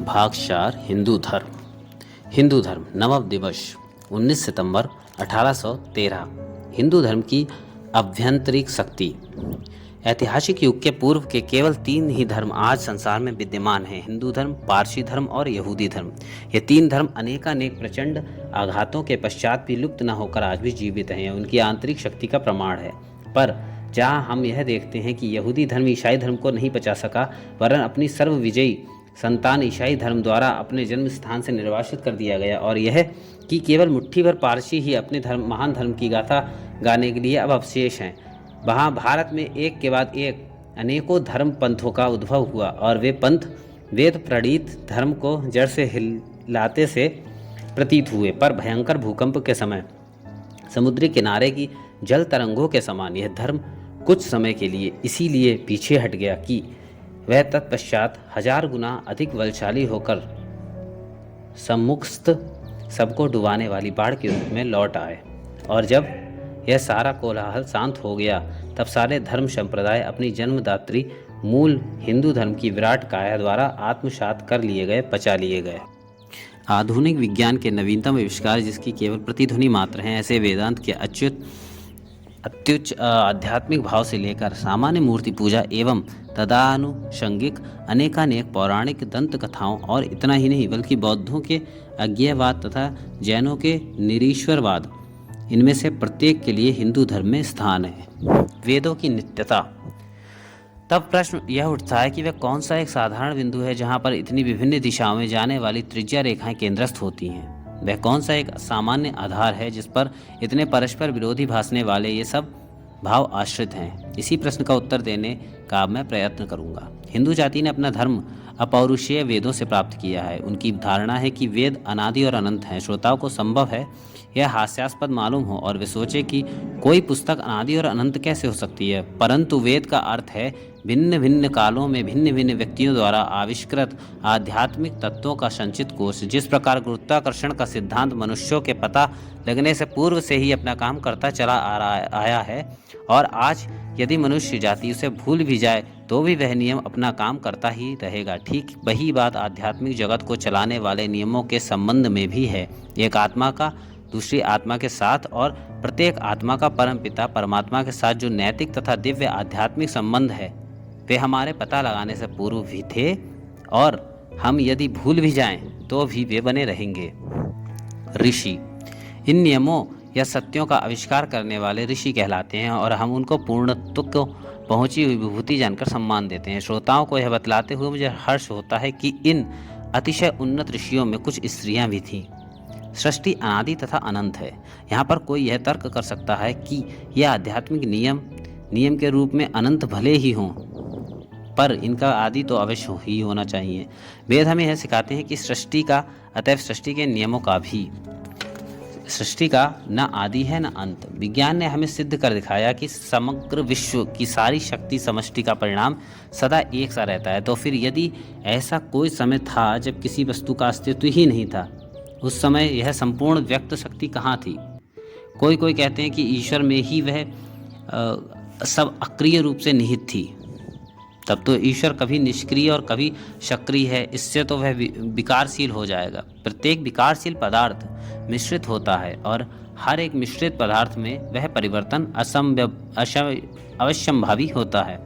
भाग 4 हिंदू धर्म। हिंदू धर्म नवम दिवस 19 सितंबर 1813। हिंदू धर्म की आभ्यंतरिक शक्ति। ऐतिहासिक युग के पूर्व के केवल 3 ही धर्म आज संसार में विद्यमान हैं: हिंदू धर्म, पारसी धर्म और यहूदी धर्म। ये 3 धर्म अनेकानेक प्रचंड आघातों के पश्चात भी लुप्त न होकर आज भी जीवित हैं। उनकी आंतरिक शक्ति का प्रमाण है। पर जहाँ हम यह देखते हैं कि यहूदी धर्म ईसाई धर्म को नहीं बचा सका, वरन अपनी सर्वविजयी संतान ईसाई धर्म द्वारा अपने जन्म स्थान से निर्वासित कर दिया गया, और यह कि केवल मुट्ठी भर पारसी ही अपने महान धर्म की गाथा गाने के लिए अब अवशेष हैं, वहाँ भारत में एक के बाद एक अनेकों धर्म पंथों का उद्भव हुआ, और वे पंथ वेद प्रणीत धर्म को जड़ से हिलाते से प्रतीत हुए। पर भयंकर भूकंप के समय समुद्री किनारे की जल तरंगों के समान यह धर्म कुछ समय के लिए इसीलिए पीछे हट गया कि वह तत्पश्चात 1000 गुना अधिक बलशाली होकर सम्मुखस्थ सबको डुबाने वाली बाढ़ के रूप में लौट आए। और जब यह सारा कोलाहल शांत हो गया, तब सारे धर्म संप्रदाय अपनी जन्मदात्री मूल हिंदू धर्म की विराट काया द्वारा आत्मसात कर लिए गए, पचा लिए गए। आधुनिक विज्ञान के नवीनतम आविष्कार जिसकी केवल प्रतिध्वनि मात्र हैं, ऐसे वेदांत के अत्युच्च आध्यात्मिक भाव से लेकर सामान्य मूर्ति पूजा एवं तदानुषंगिक अनेकानेक पौराणिक दंत कथाओं, और इतना ही नहीं बल्कि बौद्धों के अज्ञेयवाद तथा जैनों के निरीश्वरवाद, इनमें से प्रत्येक के लिए हिंदू धर्म में स्थान है। वेदों की नित्यता। तब प्रश्न यह उठता है कि वह कौन सा एक साधारण बिंदु है जहाँ पर इतनी विभिन्न दिशाओं में जाने वाली त्रिज्या रेखाएं केंद्रस्थ होती हैं। वह कौन सा एक सामान्य आधार है जिस पर इतने परस्पर विरोधी भासने वाले ये सब भाव आश्रित हैं। इसी प्रश्न का उत्तर देने का मैं प्रयत्न करूंगा। हिंदू जाति ने अपना धर्म अपौरुषीय वेदों से प्राप्त किया है। उनकी धारणा है कि वेद अनादि और अनंत हैं। श्रोताओं को संभव है यह हास्यास्पद मालूम हो और वे सोचे कि कोई पुस्तक अनादि और अनंत कैसे हो सकती है, परंतु वेद का अर्थ है भिन्न भिन्न कालों में भिन्न भिन्न व्यक्तियों द्वारा आविष्कृत आध्यात्मिक तत्वों का संचित कोश। जिस प्रकार गुरुत्वाकर्षण का सिद्धांत मनुष्यों के पता लगने से पूर्व से ही अपना काम करता चला आया है, और आज यदि मनुष्य जाति उसे भूल भी जाए तो भी वह नियम अपना काम करता ही रहेगा, ठीक वही बात आध्यात्मिक जगत को चलाने वाले नियमों के संबंध में भी है। एक आत्मा का दूसरी आत्मा के साथ और प्रत्येक आत्मा का परम पिता परमात्मा के साथ जो नैतिक तथा दिव्य आध्यात्मिक संबंध है, वे हमारे पता लगाने से पूर्व भी थे, और हम यदि भूल भी जाएं तो भी वे बने रहेंगे। ऋषि। इन नियमों या सत्यों का आविष्कार करने वाले ऋषि कहलाते हैं, और हम उनको पूर्णत्व को पहुंची हुई विभूति जानकर सम्मान देते हैं। श्रोताओं को यह बतलाते हुए मुझे हर्ष होता है कि इन अतिशय उन्नत ऋषियों में कुछ स्त्रियां भी थीं। सृष्टि अनादि तथा अनंत है। यहाँ पर कोई यह तर्क कर सकता है कि यह आध्यात्मिक नियम के रूप में अनंत भले ही हों, पर इनका आदि तो अवश्य ही होना चाहिए। वेद हमें यह सिखाते हैं कि सृष्टि का, अतएव सृष्टि के नियमों का भी, सृष्टि का न आदि है न अंत। विज्ञान ने हमें सिद्ध कर दिखाया कि समग्र विश्व की सारी शक्ति समष्टि का परिणाम सदा एक सा रहता है। तो फिर यदि ऐसा कोई समय था जब किसी वस्तु का अस्तित्व ही नहीं था, उस समय यह संपूर्ण व्यक्त शक्ति कहाँ थी? कोई कहते हैं कि ईश्वर में ही वह सब अक्रिय रूप से निहित थी। तब तो ईश्वर कभी निष्क्रिय और कभी सक्रिय है, इससे तो वह विकारशील हो जाएगा। प्रत्येक विकारशील पदार्थ मिश्रित होता है, और हर एक मिश्रित पदार्थ में वह परिवर्तन अवश्यंभावी होता है,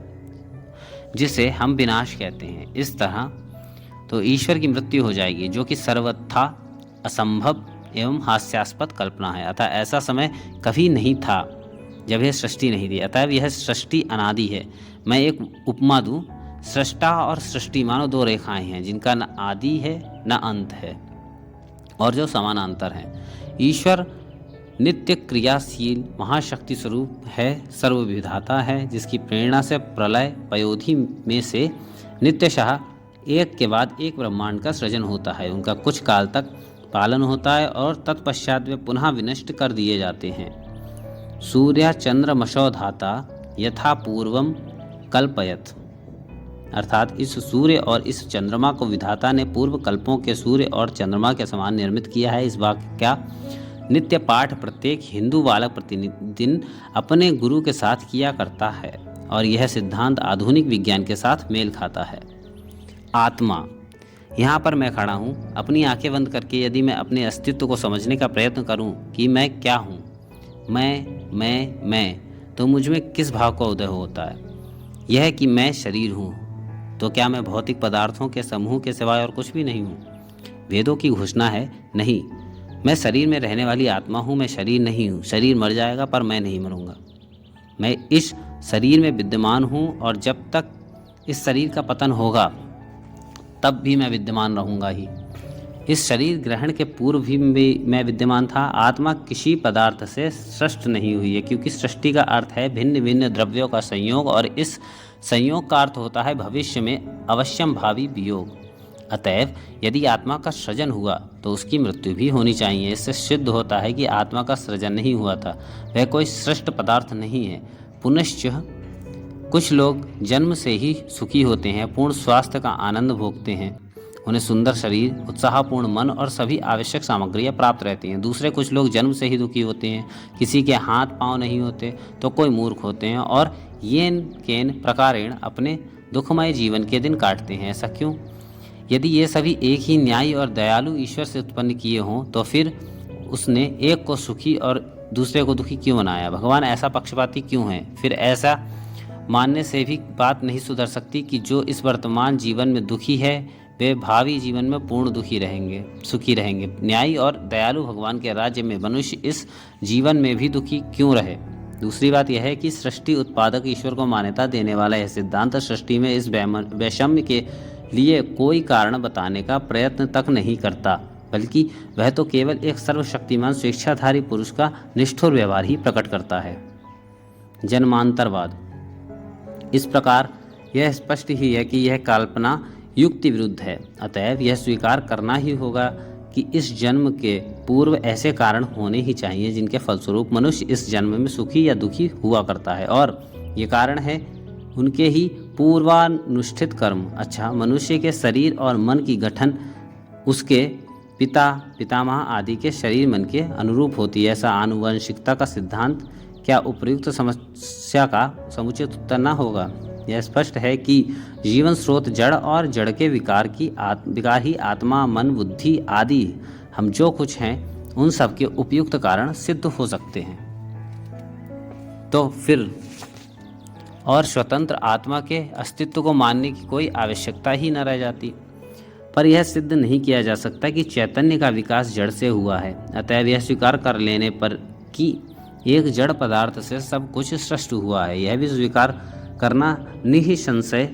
जिसे हम विनाश कहते हैं। इस तरह तो ईश्वर की मृत्यु हो जाएगी, जो कि सर्वथा असंभव एवं हास्यास्पद कल्पना है। अतः ऐसा समय कभी नहीं था जब यह सृष्टि नहीं थी, अतः यह सृष्टि अनादि है। मैं एक उपमा दूं। सृष्टा और सृष्टि मानो 2 रेखाएं हैं जिनका न आदि है न अंत है, और जो समानांतर हैं। ईश्वर नित्य क्रियाशील महाशक्ति स्वरूप है, सर्वविधाता है, जिसकी प्रेरणा से प्रलय पयोधि में से नित्यशः एक के बाद एक ब्रह्मांड का सृजन होता है। उनका कुछ काल तक पालन होता है और तत्पश्चात वे पुनः विनष्ट कर दिए जाते हैं। सूर्य चंद्रमशो धाता यथा पूर्वम कल्पयत, अर्थात इस सूर्य और इस चंद्रमा को विधाता ने पूर्व कल्पों के सूर्य और चंद्रमा के समान निर्मित किया है। इस वाक्य का नित्य पाठ प्रत्येक हिंदू बालक प्रतिदिन अपने गुरु के साथ किया करता है, और यह सिद्धांत आधुनिक विज्ञान के साथ मेल खाता है। आत्मा। यहाँ पर मैं खड़ा हूँ, अपनी आंखें बंद करके यदि मैं अपने अस्तित्व को समझने का प्रयत्न करूँ कि मैं क्या हूँ, मैं, तो मुझ में किस भाव का उदय होता है? यह कि मैं शरीर हूँ, तो क्या मैं भौतिक पदार्थों के समूह के सिवाय और कुछ भी नहीं हूँ? वेदों की घोषणा है, नहीं, मैं शरीर में रहने वाली आत्मा हूँ, मैं शरीर नहीं हूँ। शरीर मर जाएगा पर मैं नहीं मरूंगा। मैं इस शरीर में विद्यमान हूँ और जब तक इस शरीर का पतन होगा तब भी मैं विद्यमान रहूँगा ही। इस शरीर ग्रहण के पूर्व भी मैं विद्यमान था। आत्मा किसी पदार्थ से सृष्ट नहीं हुई है, क्योंकि सृष्टि का अर्थ है भिन्न भिन्न द्रव्यों का संयोग, और इस संयोग का अर्थ होता है भविष्य में अवश्यम भावी वियोग। अतएव यदि आत्मा का सृजन हुआ तो उसकी मृत्यु भी होनी चाहिए। इससे सिद्ध होता है कि आत्मा का सृजन नहीं हुआ था, वह कोई सृष्ट पदार्थ नहीं है। पुनश्च कुछ लोग जन्म से ही सुखी होते हैं, पूर्ण स्वास्थ्य का आनंद भोगते हैं, उन्हें सुंदर शरीर, उत्साहपूर्ण मन और सभी आवश्यक सामग्रियां प्राप्त रहती हैं। दूसरे कुछ लोग जन्म से ही दुखी होते हैं, किसी के हाथ पांव नहीं होते तो कोई मूर्ख होते हैं और येन केन प्रकारेण अपने दुखमय जीवन के दिन काटते हैं। ऐसा क्यों? यदि ये सभी एक ही न्यायी और दयालु ईश्वर से उत्पन्न किए हों तो फिर उसने एक को सुखी और दूसरे को दुखी क्यों बनाया? भगवान ऐसा पक्षपाती क्यों है? फिर ऐसा मानने से भी बात नहीं सुधर सकती कि जो इस वर्तमान जीवन में दुखी है वे भावी जीवन में पूर्ण सुखी रहेंगे। न्यायी और दयालु भगवान के राज्य में मनुष्य इस जीवन में भी दुखी क्यों रहे? दूसरी बात यह है कि सृष्टि उत्पादक ईश्वर को मान्यता देने वाला यह सिद्धांत सृष्टि में इस वैषम्य के लिए कोई कारण बताने का प्रयत्न तक नहीं करता, बल्कि वह तो केवल एक सर्वशक्तिमान स्वेच्छाधारी पुरुष का निष्ठुर व्यवहार ही प्रकट करता है। जन्मांतरवाद। इस प्रकार यह स्पष्ट ही है कि यह कल्पना युक्ति विरुद्ध है। अतएव यह स्वीकार करना ही होगा कि इस जन्म के पूर्व ऐसे कारण होने ही चाहिए जिनके फलस्वरूप मनुष्य इस जन्म में सुखी या दुखी हुआ करता है, और ये कारण है उनके ही पूर्वानुष्ठित कर्म। अच्छा, मनुष्य के शरीर और मन की गठन उसके पिता पितामह आदि के शरीर मन के अनुरूप होती है। ऐसा आनुवंशिकता का सिद्धांत क्या उपयुक्त समस्या का समुचित उत्तर न होगा? यह स्पष्ट है कि जीवन स्रोत जड़ और जड़ के विकार ही आत्मा, मन, बुद्धि आदि हम जो कुछ हैं उन सब के उपयुक्त कारण सिद्ध हो सकते हैं। तो फिर और स्वतंत्र आत्मा के अस्तित्व को मानने की कोई आवश्यकता ही न रह जाती। पर यह सिद्ध नहीं किया जा सकता कि चैतन्य का विकास जड़ से हुआ है। अतएव यह स्वीकार कर लेने पर कि एक जड़ पदार्थ से सब कुछ सृष्ट हुआ है, यह भी स्वीकार करना निःसंशय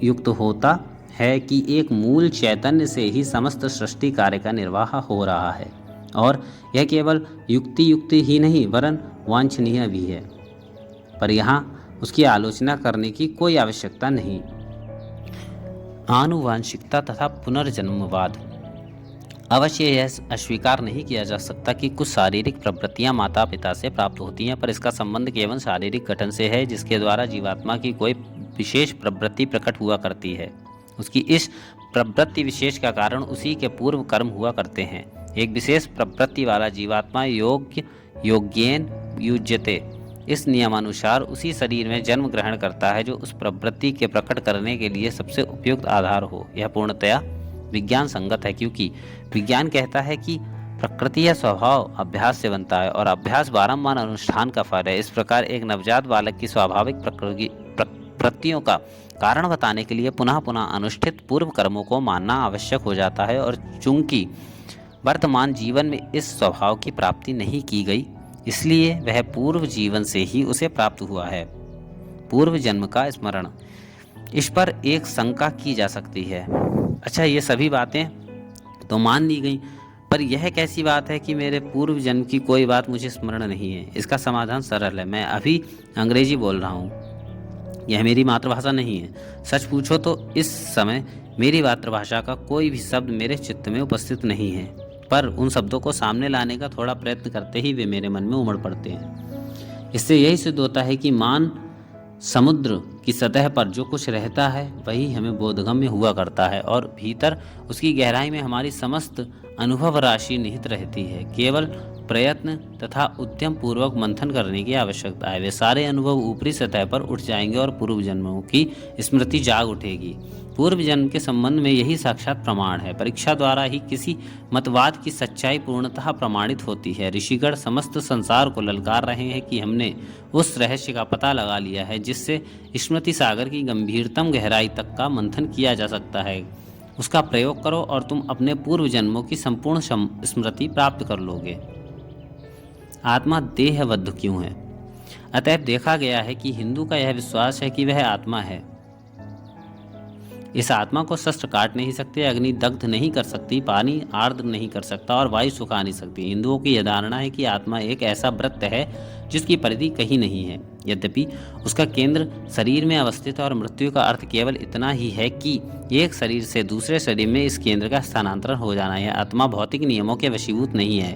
युक्त होता है कि एक मूल चैतन्य से ही समस्त सृष्टि कार्य का निर्वाह हो रहा है, और यह केवल युक्ति ही नहीं वरन वांछनीय भी है। पर यहाँ उसकी आलोचना करने की कोई आवश्यकता नहीं। आनुवांशिकता तथा पुनर्जन्मवाद। अवश्य यह अस्वीकार नहीं किया जा सकता कि कुछ शारीरिक प्रवृत्तियां माता पिता से प्राप्त होती हैं, पर इसका संबंध केवल शारीरिक गठन से है, जिसके द्वारा जीवात्मा की कोई विशेष प्रवृत्ति प्रकट हुआ करती है। उसकी इस प्रवृत्ति विशेष का कारण उसी के पूर्व कर्म हुआ करते हैं। एक विशेष प्रवृत्ति वाला जीवात्मा योग्येन युज्यते, इस नियमानुसार उसी शरीर में जन्म ग्रहण करता है जो उस प्रवृत्ति के प्रकट करने के लिए सबसे उपयुक्त आधार हो। यह पूर्णतया विज्ञान संगत है, क्योंकि विज्ञान कहता है कि प्रकृति या स्वभाव अभ्यास से बनता है और अभ्यास बारंबार अनुष्ठान का फल है। इस प्रकार एक नवजात बालक की स्वाभाविक प्रवृत्तियों का कारण बताने के लिए पुनः पुनः अनुष्ठित पूर्व कर्मों को मानना आवश्यक हो जाता है, और चूंकि वर्तमान जीवन में इस स्वभाव की प्राप्ति नहीं की गई, इसलिए वह पूर्व जीवन से ही उसे प्राप्त हुआ है। पूर्व जन्म का स्मरण। इस पर एक शंका की जा सकती है। अच्छा, ये सभी बातें तो मान ली गई, पर यह कैसी बात है कि मेरे पूर्व जन्म की कोई बात मुझे स्मरण नहीं है? इसका समाधान सरल है। मैं अभी अंग्रेजी बोल रहा हूँ, यह मेरी मातृभाषा नहीं है। सच पूछो तो इस समय मेरी मातृभाषा का कोई भी शब्द मेरे चित्त में उपस्थित नहीं है, पर उन शब्दों को सामने लाने का थोड़ा प्रयत्न करते ही वे मेरे मन में उमड़ पड़ते हैं। इससे यही सिद्ध होता है कि मान समुद्र की सतह पर जो कुछ रहता है वही हमें बोधगम्य हुआ करता है, और भीतर उसकी गहराई में हमारी समस्त अनुभव राशि निहित रहती है। केवल प्रयत्न तथा उद्यम पूर्वक मंथन करने की आवश्यकता है। वे सारे अनुभव ऊपरी सतह पर उठ जाएंगे और पूर्व जन्मों की स्मृति जाग उठेगी। पूर्व जन्म के संबंध में यही साक्षात प्रमाण है। परीक्षा द्वारा ही किसी मतवाद की सच्चाई पूर्णतः प्रमाणित होती है। ऋषिगण समस्त संसार को ललकार रहे हैं कि हमने उस रहस्य का पता लगा लिया है जिससे स्मृति सागर की गंभीरतम गहराई तक का मंथन किया जा सकता है। उसका प्रयोग करो और तुम अपने पूर्व जन्मों की संपूर्ण स्मृति प्राप्त कर लोगे। आत्मा देहबद्ध क्यों है? अतएव देखा गया है कि हिंदू का यह विश्वास है कि वह आत्मा है। इस आत्मा को शस्त्र काट नहीं सकते, अग्नि दग्ध नहीं कर सकती, पानी आर्द्र नहीं कर सकता और वायु सुखा नहीं सकती। हिंदुओं की यह धारणा है कि आत्मा एक ऐसा वृत्त है जिसकी परिधि कहीं नहीं है। यद्यपि उसका केंद्र शरीर में अवस्थित है और मृत्यु का अर्थ केवल इतना ही है कि एक शरीर से दूसरे शरीर में इस केंद्र का स्थानांतरण हो जाना है। आत्मा भौतिक नियमों के वशीभूत नहीं है।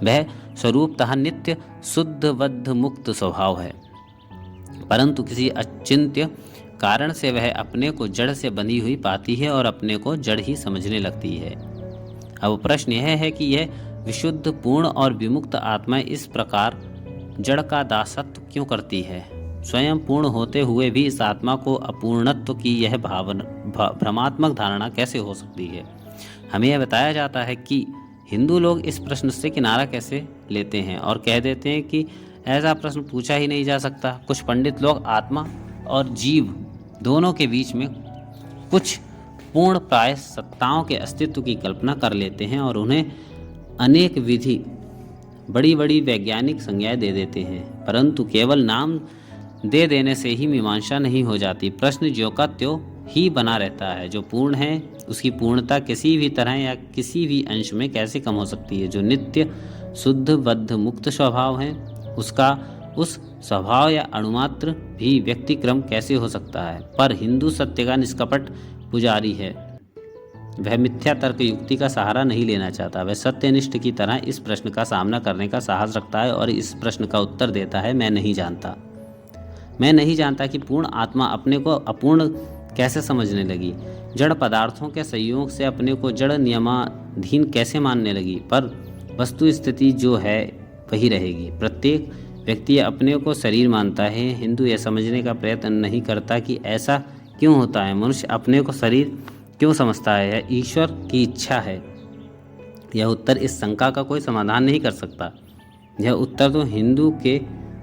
वह स्वरूपतः नित्य शुद्ध बद्ध मुक्त स्वभाव है, परंतु किसी अचिंत्य कारण से वह अपने को जड़ से बंधी हुई पाती है और अपने को जड़ ही समझने लगती है। अब प्रश्न यह है कि यह विशुद्ध पूर्ण और विमुक्त आत्मा इस प्रकार जड़ का दासत्व क्यों करती है? स्वयं पूर्ण होते हुए भी इस आत्मा को अपूर्णत्व की यह भ्रमात्मक धारणा कैसे हो सकती है? हमें यह बताया जाता है कि हिंदू लोग इस प्रश्न से किनारा कैसे लेते हैं और कह देते हैं कि ऐसा प्रश्न पूछा ही नहीं जा सकता। कुछ पंडित लोग आत्मा और जीव दोनों के बीच में कुछ पूर्ण प्राय सत्ताओं के अस्तित्व की कल्पना कर लेते हैं और उन्हें अनेक विधि बड़ी बड़ी वैज्ञानिक संज्ञाएं दे देते हैं, परंतु केवल नाम दे देने से ही मीमांसा नहीं हो जाती। प्रश्न ज्यों का त्यों ही बना रहता है। जो पूर्ण है उसकी पूर्णता किसी भी तरह या किसी भी अंश में कैसे कम हो सकती है? जो नित्य शुद्ध बद्ध मुक्त स्वभाव है उसका उस स्वभाव या अणुमात्र भी व्यक्तिक्रम कैसे हो सकता है? पर हिंदू सत्य का निष्कपट पुजारी है। वह मिथ्या तर्क युक्ति का सहारा नहीं लेना चाहता। वह सत्यनिष्ठ की तरह इस प्रश्न का सामना करने का साहस रखता है और इस प्रश्न का उत्तर देता है, मैं नहीं जानता। मैं नहीं जानता कि पूर्ण आत्मा अपने को अपूर्ण कैसे समझने लगी, जड़ पदार्थों के संयोग से अपने को जड़ नियमाधीन कैसे मानने लगी, पर वस्तु स्थिति जो है वही रहेगी। प्रत्येक व्यक्ति अपने को शरीर मानता है। हिंदू यह समझने का प्रयत्न नहीं करता कि ऐसा क्यों होता है। मनुष्य अपने को शरीर क्यों समझता है? यह ईश्वर की इच्छा है। यह उत्तर इस शंका का कोई समाधान नहीं कर सकता। यह उत्तर तो हिंदू के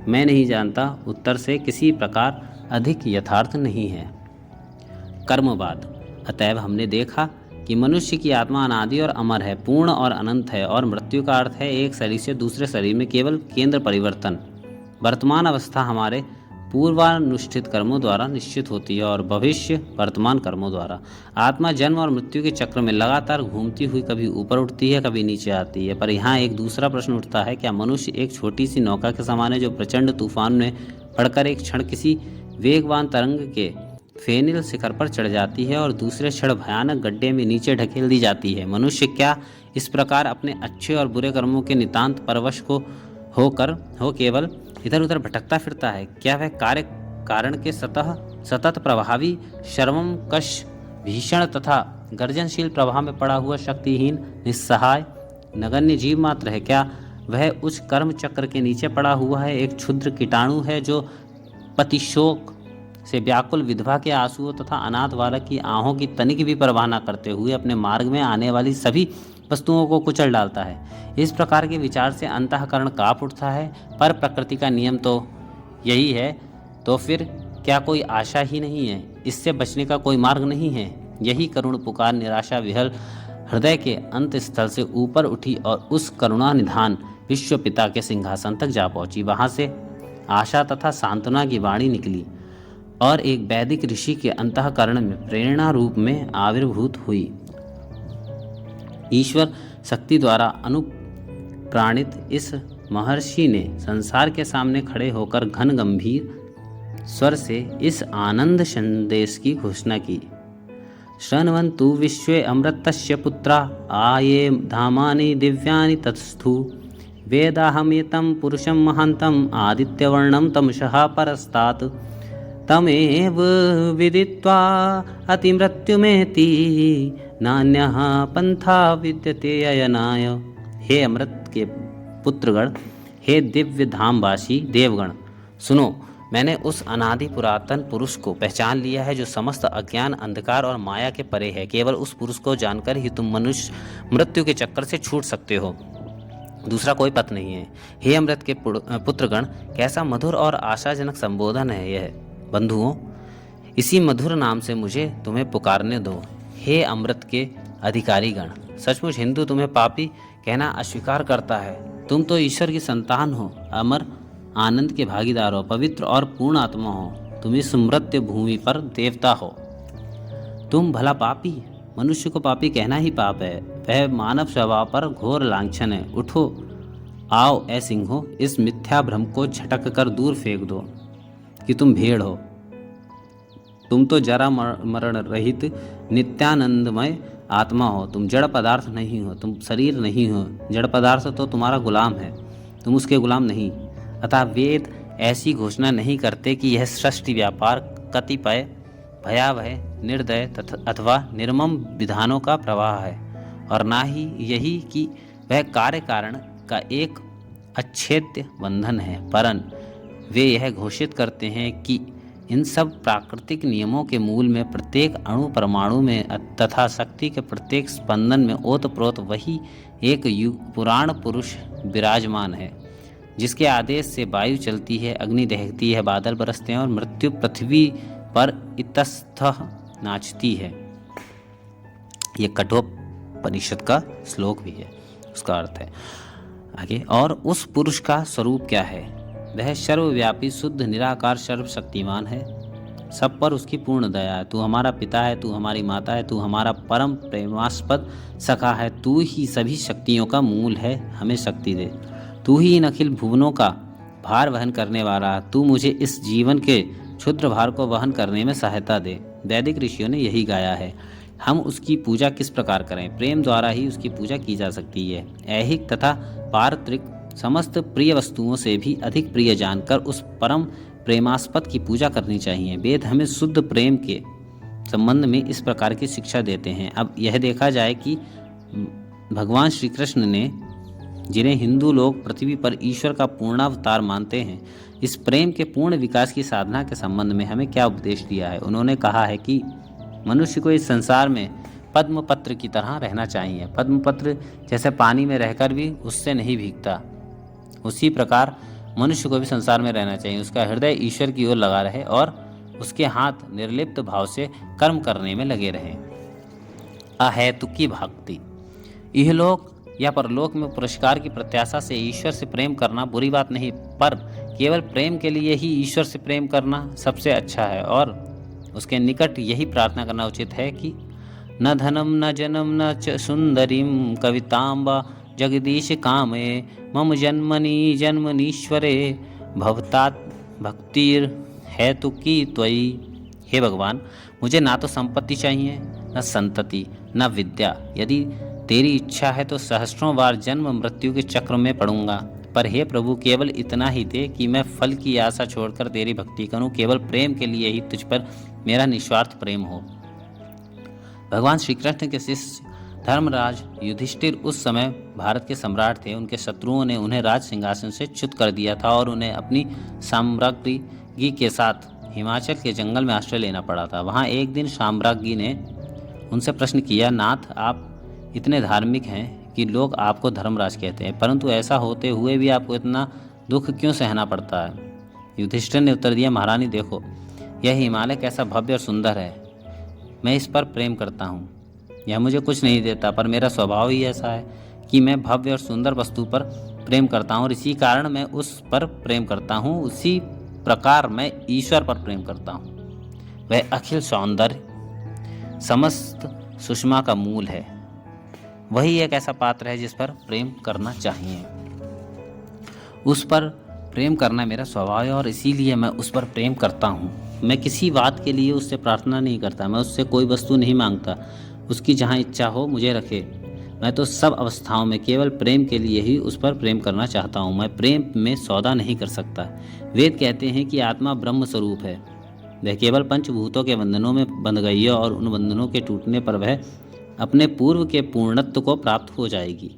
मैं नहीं जानता उत्तर से किसी प्रकार अधिक यथार्थ नहीं है। कर्मवाद। अतएव हमने देखा कि मनुष्य की आत्मा अनादि और अमर है, पूर्ण और अनंत है, और मृत्यु का अर्थ है एक शरीर से दूसरे शरीर में केवल केंद्र परिवर्तन। वर्तमान अवस्था हमारे पूर्वानुष्ठित कर्मों द्वारा निश्चित होती है और भविष्य वर्तमान कर्मों द्वारा। आत्मा जन्म और मृत्यु के चक्र में लगातार घूमती हुई कभी ऊपर उठती है, कभी नीचे आती है। पर यहाँ एक दूसरा प्रश्न उठता है, क्या मनुष्य एक छोटी सी नौका के समान है जो प्रचंड तूफान में पड़कर एक क्षण किसी वेगवान तरंग के फेनिल शिखर पर चढ़ जाती है और दूसरे क्षण भयानक गड्ढे में नीचे ढकेल दी जाती है? मनुष्य क्या इस प्रकार अपने अच्छे और बुरे कर्मों के नितांत परवश को हो केवल इधर उधर भटकता फिरता है? क्या वह कार्य कारण के सतत प्रभावी श्रवम कश भीषण तथा गर्जनशील प्रभाव में पड़ा हुआ शक्तिहीन निस्सहाय नगण्य जीव मात्र है? क्या वह उच्च कर्म चक्र के नीचे पड़ा हुआ है, एक क्षुद्र कीटाणु है जो पतिशोक से व्याकुल विधवा के आंसुओं तथा अनाथ बालक की आहों की तनिक भी परवाह न करते हुए अपने मार्ग में आने वाली सभी वस्तुओं को कुचल डालता है? इस प्रकार के विचार से अंतःकरण कांप उठता है। पर प्रकृति का नियम तो यही है, तो फिर क्या कोई आशा ही नहीं है? इससे बचने का कोई मार्ग नहीं है? यही करुण पुकार निराशा विहल हृदय के अंत स्थल से ऊपर उठी और उस करुणा निधान विश्व पिता के सिंहासन तक जा पहुंची। वहां से आशा तथा सांत्वना की वाणी निकली और एक वैदिक ऋषि के अंतःकरण में प्रेरणा रूप में आविर्भूत हुई। ईश्वर शक्ति द्वारा अनुप्राणित इस महर्षि ने संसार के सामने खड़े होकर घन गंभीर स्वर से इस आनंद संदेश की घोषणा की, शृण्वन्तु विश्वे अमृतस्य पुत्रा आये धामानि दिव्यानि तत्स्थु वेदाहमेतं पुरुषं महान्तं आदित्यवर्णं तमसः परस्तात् तमेव विदित्वा अतिमृत्युमेति नान्यः पंथा विद्यते अयनाय। हे अमृत के पुत्रगण, हे दिव्य धामवासी देवगण, सुनो, मैंने उस अनादि पुरातन पुरुष को पहचान लिया है जो समस्त अज्ञान, अंधकार और माया के परे है। केवल उस पुरुष को जानकर ही तुम मनुष्य मृत्यु के चक्कर से छूट सकते हो, दूसरा कोई पथ नहीं है। हे अमृत के पुत्रगण, कैसा मधुर और आशाजनक संबोधन है यह। बंधुओं, इसी मधुर नाम से मुझे तुम्हें पुकारने दो। हे अमृत के अधिकारी गण, सचमुच हिंदू तुम्हें पापी कहना अस्वीकार करता है। तुम तो ईश्वर की संतान हो, अमर आनंद के भागीदार हो, पवित्र और पूर्ण आत्मा हो। तुम इस मृत्यु भूमि पर देवता हो। तुम भला पापी, मनुष्य को पापी कहना ही पाप है। वह मानव स्वभाव पर घोर लांछन है। उठो, आओ ए सिंहो, इस मिथ्या भ्रम को झटक कर दूर फेंक दो कि तुम भेड़ हो। तुम तो जरा मरण रहित नित्यानंदमय आत्मा हो। तुम जड़ पदार्थ नहीं हो, तुम शरीर नहीं हो। जड़ पदार्थ तो तुम्हारा गुलाम है, तुम उसके गुलाम नहीं। अतः वेद ऐसी घोषणा नहीं करते कि यह सृष्टि व्यापार कतिपय भयावह, निर्दय अथवा निर्मम विधानों का प्रवाह है, और ना ही यही कि वह कार्य कारण का एक अच्छेद्य बंधन है, परन वे यह घोषित करते हैं कि इन सब प्राकृतिक नियमों के मूल में, प्रत्येक अणु परमाणु में तथा शक्ति के प्रत्येक स्पंदन में ओतप्रोत वही एक पुराण पुरुष विराजमान है, जिसके आदेश से वायु चलती है, अग्नि दहकती है, बादल बरसते हैं और मृत्यु पृथ्वी पर इतस्तः नाचती है। ये कठोपनिषद का श्लोक भी है, उसका अर्थ है आगे। और उस पुरुष का स्वरूप क्या है? वह सर्वव्यापी, शुद्ध, निराकार, सर्वशक्तिमान है। सब पर उसकी पूर्ण दया है। तू हमारा पिता है, तू हमारी माता है, तू हमारा परम प्रेमास्पद सखा है। तू ही सभी शक्तियों का मूल है, हमें शक्ति दे। तू ही इन अखिल भुवनों का भार वहन करने वाला है। तू मुझे इस जीवन के क्षुद्र भार को वहन करने में सहायता दे। वैदिक ऋषियों ने यही गाया है। हम उसकी पूजा किस प्रकार करें? प्रेम द्वारा ही उसकी पूजा की जा सकती है। ऐहिक तथा पारत्रिक समस्त प्रिय वस्तुओं से भी अधिक प्रिय जानकर उस परम प्रेमास्पद की पूजा करनी चाहिए। वेद हमें शुद्ध प्रेम के संबंध में इस प्रकार की शिक्षा देते हैं। अब यह देखा जाए कि भगवान श्री कृष्ण ने, जिन्हें हिंदू लोग पृथ्वी पर ईश्वर का पूर्णावतार मानते हैं, इस प्रेम के पूर्ण विकास की साधना के संबंध में हमें क्या उपदेश दिया है। उन्होंने कहा है कि मनुष्य को इस संसार में पद्मपत्र की तरह रहना चाहिए। पद्मपत्र जैसे पानी में रहकर भी उससे नहीं भीगता, उसी प्रकार मनुष्य को भी संसार में रहना चाहिए। उसका हृदय ईश्वर की ओर लगा रहे और उसके हाथ निर्लिप्त भाव से कर्म करने में लगे रहे। अहेतुकी भक्ति, इहलोक या परलोक में पुरस्कार की प्रत्याशा से ईश्वर से प्रेम करना बुरी बात नहीं, पर केवल प्रेम के लिए ही ईश्वर से प्रेम करना सबसे अच्छा है और उसके निकट यही प्रार्थना करना उचित है कि न धनम न जनम न च सुंदरीम कवितांबा जगदीश कामे मम जन्मनि जन्मनीश्वरे भवतात भक्तिर हेतुकी त्वयि। हे भगवान, मुझे ना तो संपत्ति चाहिए, न संतति, न विद्या। यदि तेरी इच्छा है तो सहस्त्रों बार जन्म मृत्यु के चक्र में पड़ूंगा, पर हे प्रभु, केवल इतना ही दे कि मैं फल की आशा छोड़कर तेरी भक्ति करूं। केवल प्रेम के लिए ही तुझ पर मेरा निस्वार्थ प्रेम हो। भगवान श्री कृष्ण के शिष्य धर्मराज युधिष्ठिर उस समय भारत के सम्राट थे। उनके शत्रुओं ने उन्हें राज सिंहासन से च्युत कर दिया था और उन्हें अपनी साम्राज्ञी के साथ हिमाचल के जंगल में आश्रय लेना पड़ा था। वहाँ एक दिन साम्राज्ञी ने उनसे प्रश्न किया, नाथ, आप इतने धार्मिक हैं कि लोग आपको धर्मराज कहते हैं, परंतु ऐसा होते हुए भी आपको इतना दुख क्यों सहना पड़ता है? युधिष्ठिर ने उत्तर दिया, महारानी देखो, यह हिमालय कैसा भव्य और सुंदर है। मैं इस पर प्रेम करता हूँ। यह मुझे कुछ नहीं देता, पर मेरा स्वभाव ही ऐसा है कि मैं भव्य और सुंदर वस्तु पर प्रेम करता हूँ और इसी कारण मैं उस पर प्रेम करता हूँ। उसी प्रकार मैं ईश्वर पर प्रेम करता हूँ। वह अखिल सौंदर्य, समस्त सुषमा का मूल है। वही एक ऐसा पात्र है जिस पर प्रेम करना चाहिए। उस पर प्रेम करना मेरा स्वभाव है और इसीलिए मैं उस पर प्रेम करता हूँ। मैं किसी बात के लिए उससे प्रार्थना नहीं करता, मैं उससे कोई वस्तु नहीं मांगता। उसकी जहाँ इच्छा हो मुझे रखे। मैं तो सब अवस्थाओं में केवल प्रेम के लिए ही उस पर प्रेम करना चाहता हूँ। मैं प्रेम में सौदा नहीं कर सकता। वेद कहते हैं कि आत्मा ब्रह्म स्वरूप है। वह केवल पंचभूतों के बंधनों में बंध गई है और उन बंधनों के टूटने पर वह अपने पूर्व के पूर्णत्व को प्राप्त हो जाएगी।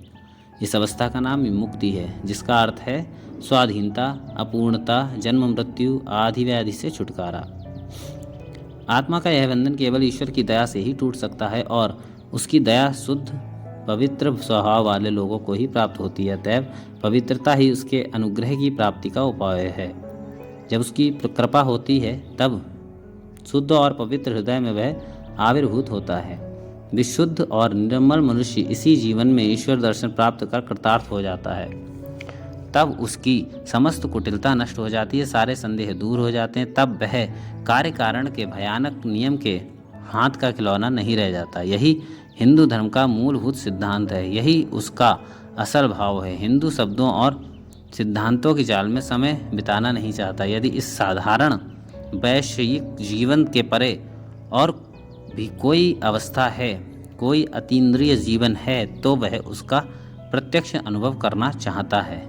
इस अवस्था का नाम मुक्ति है, जिसका अर्थ है स्वाधीनता, अपूर्णता, जन्म मृत्यु आदि व्याधि से छुटकारा। आत्मा का यह बंधन केवल ईश्वर की दया से ही टूट सकता है और उसकी दया शुद्ध पवित्र स्वभाव वाले लोगों को ही प्राप्त होती है। अतएव पवित्रता ही उसके अनुग्रह की प्राप्ति का उपाय है। जब उसकी कृपा होती है तब शुद्ध और पवित्र हृदय में वह आविर्भूत होता है। विशुद्ध और निर्मल मनुष्य इसी जीवन में ईश्वर दर्शन प्राप्त कर कृतार्थ हो जाता है। तब उसकी समस्त कुटिलता नष्ट हो जाती है, सारे संदेह दूर हो जाते हैं। तब वह कार्य कारण के भयानक नियम के हाथ का खिलौना नहीं रह जाता। यही हिंदू धर्म का मूलभूत सिद्धांत है, यही उसका असल भाव है। हिंदू शब्दों और सिद्धांतों की जाल में समय बिताना नहीं चाहता। यदि इस साधारण वैश्विक जीवन के परे और भी कोई अवस्था है, कोई अतीन्द्रिय जीवन है, तो वह उसका प्रत्यक्ष अनुभव करना चाहता है।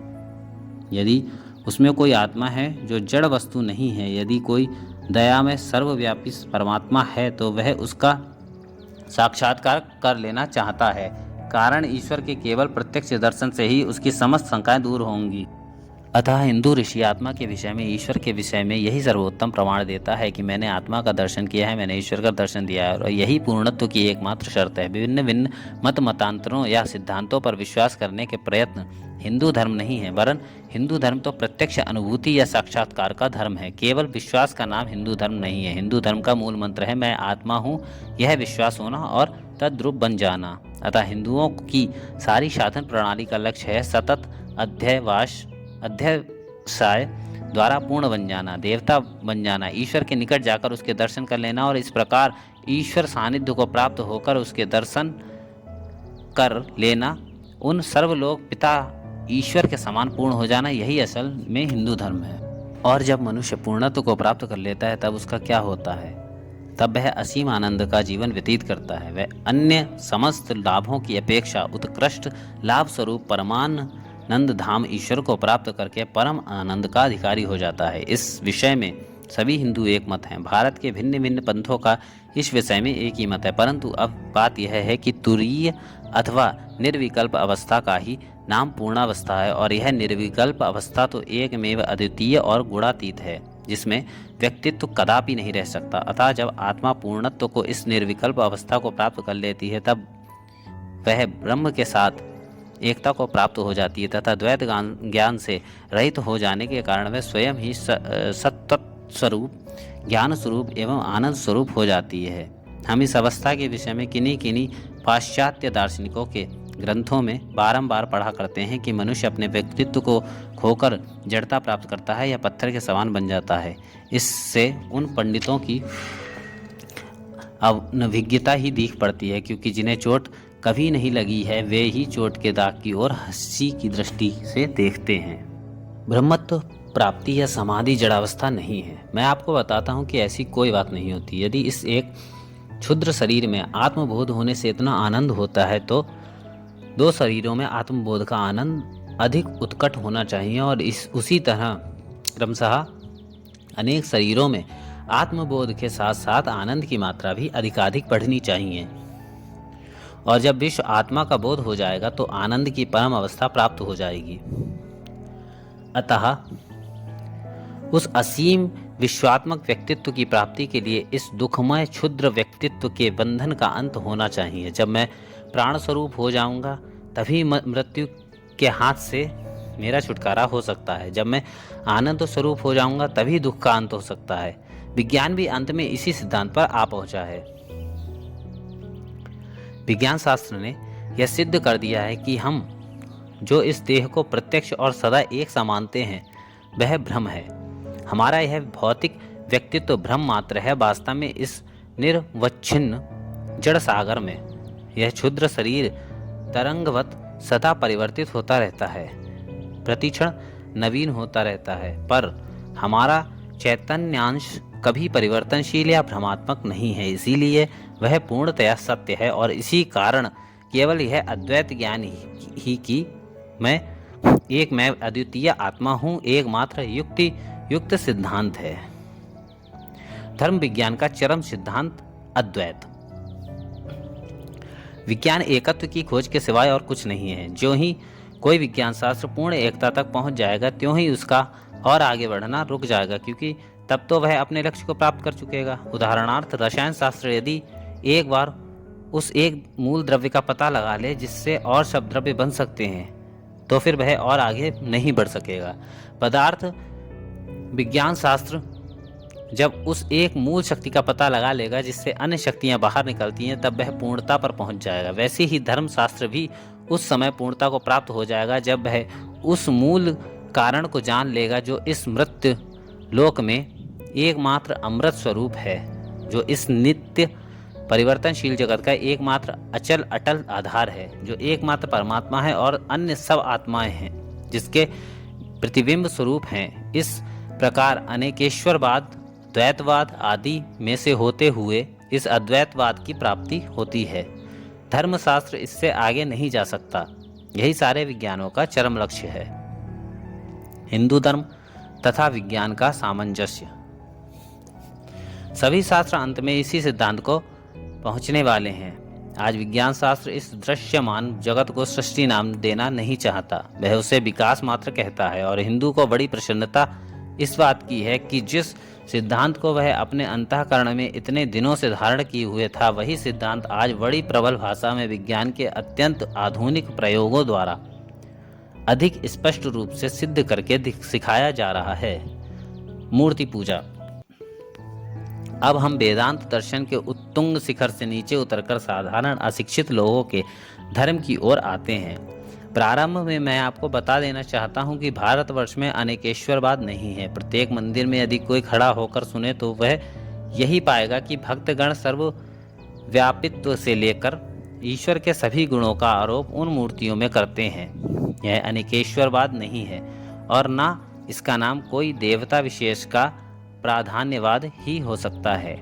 यदि उसमें कोई आत्मा है जो जड़ वस्तु नहीं है, यदि कोई दया में सर्वव्यापी परमात्मा है, तो वह उसका साक्षात्कार कर लेना चाहता है। कारण ईश्वर के केवल प्रत्यक्ष दर्शन से ही उसकी समस्त शंकाएं दूर होंगी। अतः हिंदू ऋषि आत्मा के विषय में, ईश्वर के विषय में यही सर्वोत्तम प्रमाण देता है कि मैंने आत्मा का दर्शन किया है, मैंने ईश्वर का दर्शन दिया है, और यही पूर्णत्व की एकमात्र शर्त है। विभिन्न भिन्न मतांतरों या सिद्धांतों पर विश्वास करने के प्रयत्न हिंदू धर्म नहीं है, वरन हिंदू धर्म तो प्रत्यक्ष अनुभूति या साक्षात्कार का धर्म है। केवल विश्वास का नाम हिंदू धर्म नहीं है। हिंदू धर्म का मूल मंत्र है मैं आत्मा हूँ, यह विश्वास होना और तद्रूप बन जाना। अतः हिंदुओं की सारी साधन प्रणाली का लक्ष्य है सतत अध्यवसाय द्वारा पूर्ण बन जाना, देवता बन जाना, ईश्वर के निकट जाकर उसके दर्शन कर लेना और इस प्रकार ईश्वर सानिध्य को प्राप्त होकर उसके दर्शन कर लेना, उन सर्वलोक पिता ईश्वर के समान पूर्ण हो जाना, यही असल में हिंदू धर्म है। और जब मनुष्य पूर्णत्व को प्राप्त कर लेता है तब उसका क्या होता है? तब वह असीम आनंद का जीवन व्यतीत करता है। वह अन्य समस्त लाभों की अपेक्षा उत्कृष्ट लाभ स्वरूप परमानंद धाम ईश्वर को प्राप्त करके परम आनंद का अधिकारी हो जाता है। इस विषय में सभी हिंदू एक मत हैं। भारत के भिन्न भिन्न पंथों का इस विषय में एक ही मत है, परंतु अब बात यह है कि तुरीय अथवा निर्विकल्प अवस्था का ही नाम पूर्णावस्था है, और यह निर्विकल्प अवस्था तो एकमेव अद्वितीय और गुणातीत है, जिसमें व्यक्तित्व कदापि नहीं रह सकता। अतः जब आत्मा पूर्णत्व को इस निर्विकल्प अवस्था को प्राप्त कर लेती है, तब वह ब्रह्म के साथ एकता को प्राप्त हो जाती है तथा द्वैत ज्ञान से रहित हो जाने के कारण वह स्वयं ही सत्व स्वरूप, ज्ञान स्वरूप एवं आनंद स्वरूप हो जाती है। हम इस अवस्था के विषय में किन्हीं पाश्चात्य दार्शनिकों के ग्रंथों में बारंबार पढ़ा करते हैं कि मनुष्य अपने व्यक्तित्व को खोकर जड़ता प्राप्त करता है या पत्थर के समान बन जाता है। इससे उन पंडितों की अनभिज्ञता ही दिख पड़ती है, क्योंकि जिन्हें चोट कभी नहीं लगी है वे ही चोट के दाग की ओर हंसी की दृष्टि से देखते हैं। ब्रह्मत्व प्राप्ति या समाधि जड़ावस्था नहीं है। मैं आपको बताता हूँ कि ऐसी कोई बात नहीं होती। यदि इस एक क्षुद्र शरीर में आत्मबोध होने से इतना आनंद होता है, तो दो शरीरों में आत्मबोध का आनंद अधिक उत्कट होना चाहिए, और उसी तरह क्रमशः अनेक शरीरों में आत्मबोध के साथ साथ आनंद की मात्रा भी अधिकाधिक बढ़नी चाहिए। और जब विश्व आत्मा का बोध हो जाएगा तो आनंद की परम अवस्था प्राप्त हो जाएगी। अतः उस असीम विश्वात्मक व्यक्तित्व की प्राप्ति के लिए इस दुखमय क्षुद्र व्यक्तित्व के बंधन का अंत होना चाहिए। जब मैं प्राण स्वरूप हो जाऊंगा तभी मृत्यु के हाथ से मेरा छुटकारा हो सकता है। जब मैं आनंद स्वरूप हो जाऊंगा तभी दुख का अंत हो सकता है। विज्ञान भी अंत में इसी सिद्धांत पर आ पहुंचा है। विज्ञान शास्त्र ने यह सिद्ध कर दिया है कि हम जो इस देह को प्रत्यक्ष और सदा एक सा मानते हैं वह भ्रम है। हमारा यह भौतिक व्यक्तित्व भ्रम मात्र है। वास्तव में इस निर्वच्छिन्न जड़ सागर में यह क्षुद्र शरीर तरंगवत सदा परिवर्तित होता रहता है, प्रतिक्षण नवीन होता रहता है, पर हमारा चैतन्यांश कभी परिवर्तनशील या भ्रमात्मक नहीं है। इसीलिए वह पूर्णतया सत्य है, और इसी कारण केवल यह अद्वैत ज्ञान ही कि मैं एक मैं अद्वितीय आत्मा हूँ एकमात्र युक्त सिद्धांत है। धर्म विज्ञान का चरम सिद्धांत अद्वैत। विज्ञान एकत्व की खोज के सिवाय और कुछ नहीं है। जो ही कोई विज्ञान शास्त्र पूर्ण एकता तक पहुंच जाएगा त्यों ही उसका और आगे बढ़ना रुक जाएगा, क्योंकि तब तो वह अपने लक्ष्य को प्राप्त कर चुकेगा। उदाहरणार्थ रसायन शास्त्र यदि एक बार उस एक मूल द्रव्य का पता लगा ले जिससे और सब द्रव्य बन सकते हैं, तो फिर वह और आगे नहीं बढ़ सकेगा। पदार्थ विज्ञान शास्त्र जब उस एक मूल शक्ति का पता लगा लेगा जिससे अन्य शक्तियां बाहर निकलती हैं, तब वह पूर्णता पर पहुंच जाएगा। वैसे ही धर्म शास्त्र भी उस समय पूर्णता को प्राप्त हो जाएगा जब वह उस मूल कारण को जान लेगा जो इस मृत्यु लोक में एकमात्र अमृत स्वरूप है, जो इस नित्य परिवर्तनशील जगत का एकमात्र अचल अटल आधार है, जो एकमात्र परमात्मा है और अन्य सब आत्माएं हैं जिसके प्रतिबिंब स्वरूप हैं। इस प्रकार अनेकेश्वरवाद, द्वैतवाद आदि में से होते हुए इस अद्वैतवाद की प्राप्ति होती है। धर्मशास्त्र इससे आगे नहीं जा सकता। यही सारे विज्ञानों का चरम लक्ष्य है। हिंदू धर्म तथा विज्ञान का सामंजस्य। सभी शास्त्र अंत में इसी सिद्धांत को पहुंचने वाले हैं। आज विज्ञान शास्त्र इस दृश्यमान जगत को सृष्टि नाम देना नहीं चाहता, वह उसे विकास मात्र कहता है। और हिंदू को बड़ी प्रसन्नता इस बात की है कि जिस सिद्धांत को वह अपने अंतःकरण में इतने दिनों से धारण किए हुए था, वही सिद्धांत आज बड़ी प्रबल भाषा में विज्ञान के अत्यंत आधुनिक प्रयोगों द्वारा अधिक स्पष्ट रूप से सिद्ध करके सिखाया जा रहा है। मूर्ति पूजा। अब हम वेदांत दर्शन के उत्तुंग शिखर से नीचे उतरकर साधारण अशिक्षित लोगों के धर्म की ओर आते हैं। प्रारंभ में मैं आपको बता देना चाहता हूं कि भारतवर्ष में अनेकेश्वरवाद नहीं है। प्रत्येक मंदिर में यदि कोई खड़ा होकर सुने तो वह यही पाएगा कि भक्तगण सर्वव्यापित्व से लेकर ईश्वर के सभी गुणों का आरोप उन मूर्तियों में करते हैं। यह अनेकेश्वरवाद नहीं है और ना इसका नाम कोई देवता विशेष का प्राधान्यवाद ही हो सकता है।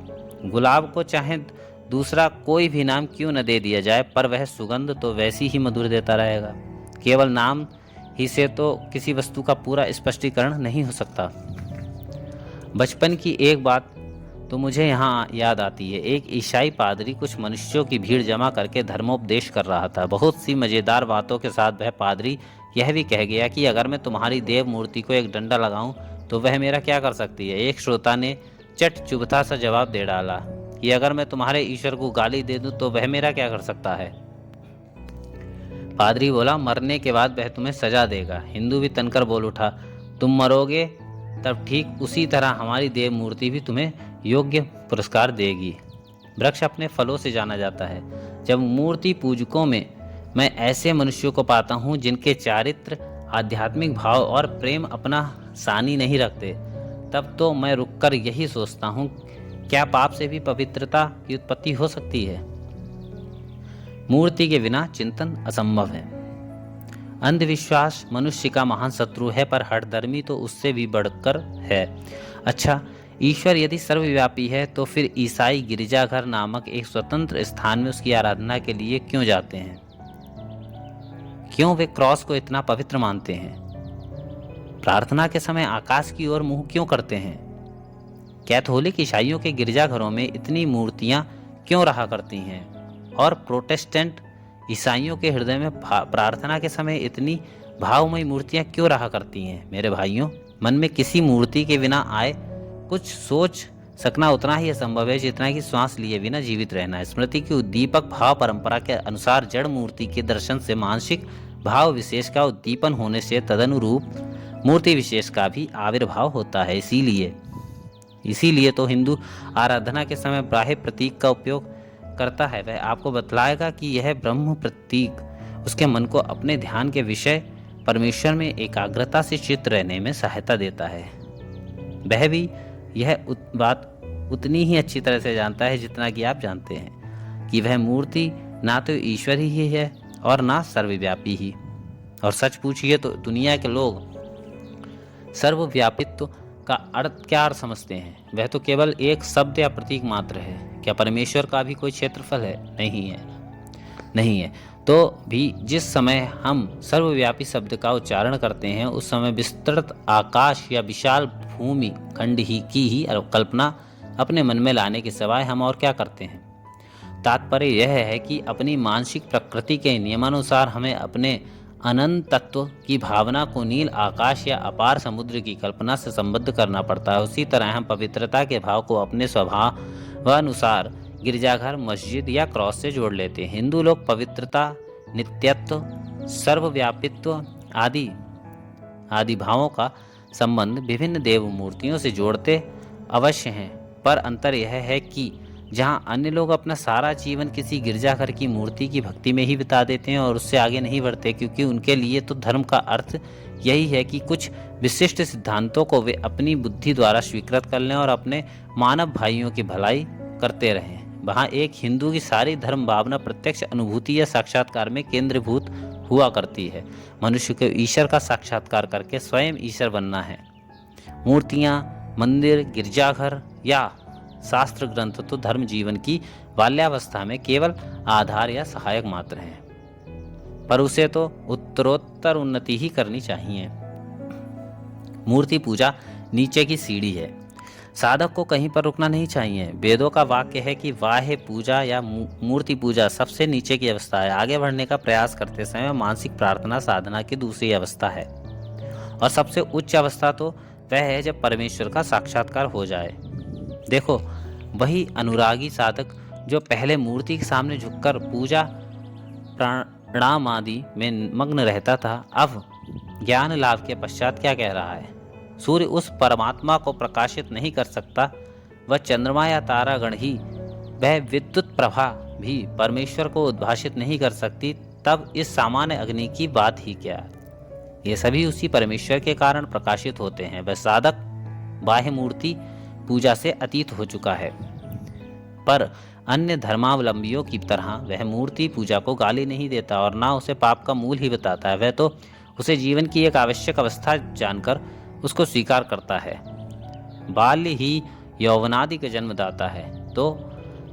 गुलाब को चाहे दूसरा कोई भी नाम क्यों न दे दिया जाए, पर वह सुगंध तो वैसी ही मधुर देता रहेगा। केवल नाम ही से तो किसी वस्तु का पूरा स्पष्टीकरण नहीं हो सकता। बचपन की एक बात तो मुझे यहाँ याद आती है। एक ईसाई पादरी कुछ मनुष्यों की भीड़ जमा करके धर्मोपदेश कर रहा था। बहुत सी मज़ेदार बातों के साथ वह पादरी यह भी कह गया कि अगर मैं तुम्हारी देव मूर्ति को एक डंडा लगाऊं तो वह मेरा क्या कर सकती है। एक श्रोता ने चट चुभता सा जवाब दे डाला कि अगर मैं तुम्हारे ईश्वर को गाली दे दूं तो वह मेरा क्या कर सकता है। पादरी बोला, मरने के बाद वह तुम्हें सजा देगा। हिंदू भी तनकर बोल उठा, तुम मरोगे तब ठीक उसी तरह हमारी देव मूर्ति भी तुम्हें योग्य पुरस्कार देगी। वृक्ष अपने फलों से जाना जाता है। जब मूर्ति पूजकों में मैं ऐसे मनुष्यों को पाता हूँ जिनके चारित्र, आध्यात्मिक भाव और प्रेम अपना सानी नहीं रखते, तब तो मैं रुककर यही सोचता हूँ, क्या पाप से भी पवित्रता की उत्पत्ति हो सकती है। मूर्ति के बिना चिंतन असंभव है। अंधविश्वास मनुष्य का महान शत्रु है, पर हठधर्मी तो उससे भी बढ़कर है। अच्छा, ईश्वर यदि सर्वव्यापी है तो फिर ईसाई गिरजाघर नामक एक स्वतंत्र स्थान में उसकी आराधना के लिए क्यों जाते हैं? क्यों वे क्रॉस को इतना पवित्र मानते हैं? प्रार्थना के समय आकाश की ओर मुंह क्यों करते हैं? कैथोलिक ईसाइयों के गिरजाघरों में इतनी मूर्तियां क्यों रहा करती हैं और प्रोटेस्टेंट ईसाइयों के हृदय में प्रार्थना के समय इतनी भावमयी मूर्तियां क्यों रहा करती हैं? मेरे भाइयों, मन में किसी मूर्ति के बिना आए कुछ सोच सकना उतना ही असंभव है जितना कि श्वास लिए बिना जीवित रहना। स्मृति की उद्दीपक भाव परंपरा के अनुसार जड़ मूर्ति के दर्शन से मानसिक भाव विशेष का उद्दीपन होने से तदनुरूप मूर्ति विशेष का भी आविर्भाव होता है। इसीलिए तो हिंदू आराधना के समय बाह्य प्रतीक का उपयोग करता है। वह आपको बतलाएगा कि यह ब्रह्म प्रतीक उसके मन को अपने ध्यान के विषय परमेश्वर में एकाग्रता से चित्त रहने में सहायता देता है। वह भी यह बात उतनी ही अच्छी तरह से जानता है जितना कि आप जानते हैं कि वह मूर्ति ना तो ईश्वर ही है और ना सर्वव्यापी ही। और सच पूछिए तो दुनिया के लोग सर्वव्यापित्व का क्या अर्थ समझते हैं? वह तो केवल एक शब्द या प्रतीक मात्र है। क्या परमेश्वर का भी कोई क्षेत्रफल है? नहीं है। तो भी जिस समय हम सर्वव्यापी शब्द का उच्चारण करते हैं उस समय विस्तृत आकाश या विशाल भूमि खंड की ही कल्पना अपने मन में लाने के सिवाय हम और क्या करते हैं? तात्पर्य यह है कि अपनी मानसिक प्रकृति के नियमानुसार हमें अपने अनंत तत्व की भावना को नील आकाश या अपार समुद्र की कल्पना से संबद्ध करना पड़ता है। उसी तरह हम पवित्रता के भाव को अपने स्वभावानुसार गिरजाघर, मस्जिद या क्रॉस से जोड़ लेते हैं। हिंदू लोग पवित्रता, नित्यत्व, सर्वव्यापित्व आदि आदि भावों का संबंध विभिन्न देव मूर्तियों से जोड़ते अवश्य हैं, पर अंतर यह है कि जहां अन्य लोग अपना सारा जीवन किसी गिरजाघर की मूर्ति की भक्ति में ही बिता देते हैं और उससे आगे नहीं बढ़ते, क्योंकि उनके लिए तो धर्म का अर्थ यही है कि कुछ विशिष्ट सिद्धांतों को वे अपनी बुद्धि द्वारा स्वीकृत कर लें और अपने मानव भाइयों की भलाई करते रहें। वहाँ एक हिंदू की सारी धर्म भावना प्रत्यक्ष अनुभूति या साक्षात्कार में केंद्रीभूत हुआ करती है। मनुष्य को ईश्वर का साक्षात्कार करके स्वयं ईश्वर बनना है। मूर्तियाँ, मंदिर, गिरजाघर या शास्त्र ग्रंथ तो धर्म जीवन की बाल्यावस्था में केवल आधार या सहायक मात्र हैं, पर उसे तो उत्तरोत्तर उन्नति ही करनी चाहिए। मूर्ति पूजा नीचे की सीढ़ी है। साधक को कहीं पर रुकना नहीं चाहिए। वेदों का वाक्य है कि वाह्य पूजा या मूर्ति पूजा सबसे नीचे की अवस्था है। आगे बढ़ने का प्रयास करते समय मानसिक प्रार्थना साधना की दूसरी अवस्था है, और सबसे उच्च अवस्था तो वह है जब परमेश्वर का साक्षात्कार हो जाए। देखो, वही अनुरागी साधक जो पहले मूर्ति के सामने झुककर पूजा प्रणाम आदि में मग्न रहता था, अब ज्ञान लाभ के पश्चात क्या कह रहा है? सूर्य उस परमात्मा को प्रकाशित नहीं कर सकता, वह चंद्रमा या तारागण ही, वह विद्युत प्रभा भी परमेश्वर को उद्भाषित नहीं कर सकती, तब इस सामान्य अग्नि की बात ही क्या? ये सभी उसी परमेश्वर के कारण प्रकाशित होते हैं। वह साधक बाह्य मूर्ति पूजा से अतीत हो चुका है, पर अन्य धर्मावलंबियों की तरह वह मूर्ति पूजा को गाली नहीं देता और ना उसे पाप का मूल ही बताता है। वह तो उसे जीवन की एक आवश्यक अवस्था जानकर उसको स्वीकार करता है। बाल्य ही यौवनादि का जन्मदाता है, तो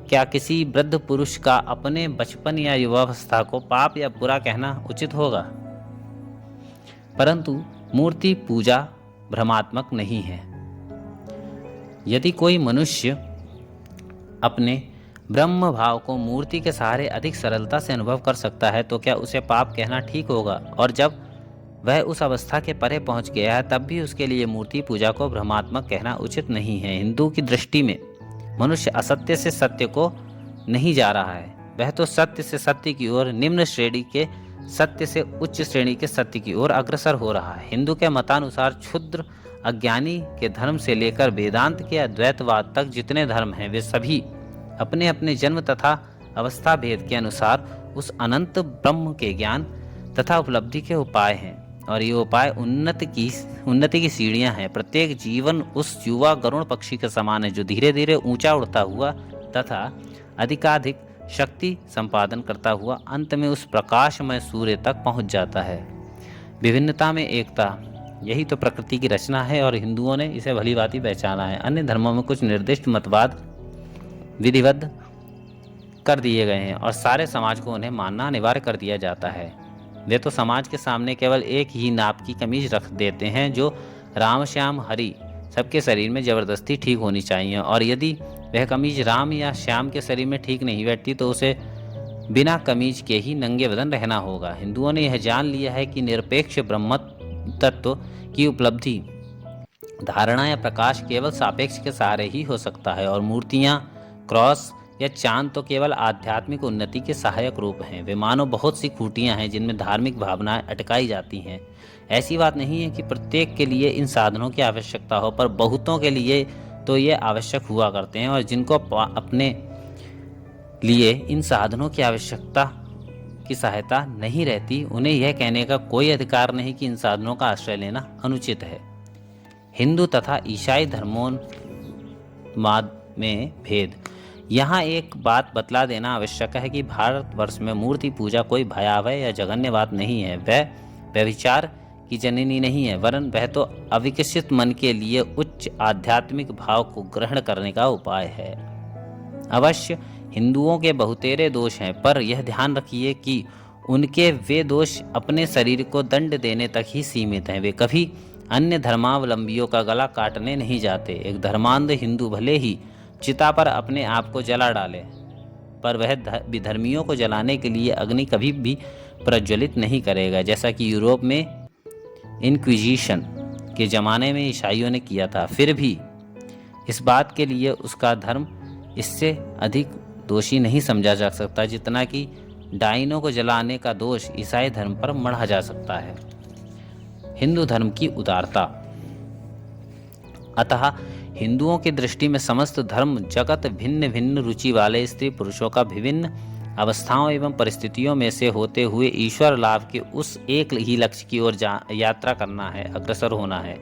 क्या किसी वृद्ध पुरुष का अपने बचपन या युवावस्था को पाप या बुरा कहना उचित होगा? परंतु मूर्ति पूजा भ्रमात्मक नहीं है। यदि कोई मनुष्य अपने ब्रह्म भाव को मूर्ति के सहारे अधिक सरलता से अनुभव कर सकता है, तो क्या उसे पाप कहना ठीक होगा? और जब वह उस अवस्था के परे पहुंच गया है, तब भी उसके लिए मूर्ति पूजा को भ्रमात्मक कहना उचित नहीं है। हिंदू की दृष्टि में मनुष्य असत्य से सत्य को नहीं जा रहा है, वह तो सत्य से सत्य की ओर, निम्न श्रेणी के सत्य से उच्च श्रेणी के सत्य की ओर अग्रसर हो रहा है। हिंदू के मतानुसार क्षुद्र अज्ञानी के धर्म से लेकर वेदांत के अद्वैतवाद तक जितने धर्म हैं, वे सभी अपने अपने जन्म तथा अवस्था भेद के अनुसार उस अनंत ब्रह्म के ज्ञान तथा उपलब्धि के उपाय हैं, और ये उपाय उन्नति की सीढ़ियां हैं। प्रत्येक जीवन उस युवा गरुण पक्षी के समान है, जो धीरे धीरे ऊंचा उड़ता हुआ तथा अधिकाधिक शक्ति संपादन करता हुआ अंत में उस प्रकाशमय सूर्य तक पहुंच जाता है। विभिन्नता में एकता, यही तो प्रकृति की रचना है, और हिंदुओं ने इसे भली भांति पहचाना है। अन्य धर्मों में कुछ निर्दिष्ट मतवाद विधिवत कर दिए गए हैं और सारे समाज को उन्हें मानना अनिवार्य कर दिया जाता है। वे तो समाज के सामने केवल एक ही नाप की कमीज रख देते हैं, जो राम श्याम हरि सबके शरीर में जबरदस्ती ठीक होनी चाहिए, और यदि वह कमीज राम या श्याम के शरीर में ठीक नहीं बैठती, तो उसे बिना कमीज के ही नंगे बदन रहना होगा। हिंदुओं ने यह जान लिया है कि निरपेक्ष ब्रह्म तत्व की उपलब्धि, धारणा या प्रकाश केवल सापेक्ष के सहारे ही हो सकता है, और मूर्तियाँ, क्रॉस या चांद तो केवल आध्यात्मिक उन्नति के सहायक रूप हैं। वे मानो बहुत सी खूंटियाँ हैं जिनमें धार्मिक भावनाएं अटकाई जाती हैं। ऐसी बात नहीं है कि प्रत्येक के लिए इन साधनों की आवश्यकता हो, पर बहुतों के लिए तो ये आवश्यक हुआ करते हैं, और जिनको अपने लिए इन साधनों की आवश्यकता की सहायता नहीं रहती, उन्हें यह कहने का कोई अधिकार नहीं कि इन साधनों का आश्रय लेना अनुचित है। हिंदू तथा ईसाई धर्मों में भेद। यहाँ एक बात बतला देना आवश्यक है कि भारतवर्ष में मूर्ति पूजा कोई भयावह या जघन्य बात नहीं है। वह व्यभिचार की जननी नहीं है, वरन वह तो अविकसित मन के लिए उच्च आध्यात्मिक भाव को ग्रहण करने का उपाय है। अवश्य हिंदुओं के बहुतेरे दोष हैं, पर यह ध्यान रखिए कि उनके वे दोष अपने शरीर को दंड देने तक ही सीमित हैं। वे कभी अन्य धर्मावलंबियों का गला काटने नहीं जाते। एक धर्मांध हिंदू भले ही चिता पर अपने आप को जला डाले, पर वह विधर्मियों को जलाने के लिए अग्नि कभी भी प्रज्वलित नहीं करेगा, जैसा कि यूरोप में इनक्विजिशन के ज़माने में ईसाइयों ने किया था। फिर भी इस बात के लिए उसका धर्म इससे अधिक दोषी नहीं समझा जा सकता जितना कि डाइनों को जलाने का दोष ईसाई धर्म पर मढ़ा जा सकता है। हिंदू धर्म की उदारता। अतः हिंदुओं की दृष्टि में समस्त धर्म जगत भिन्न भिन्न रुचि वाले स्त्री पुरुषों का विभिन्न अवस्थाओं एवं परिस्थितियों में से होते हुए ईश्वर लाभ के उस एक ही लक्ष्य की ओर यात्रा करना है, अग्रसर होना है।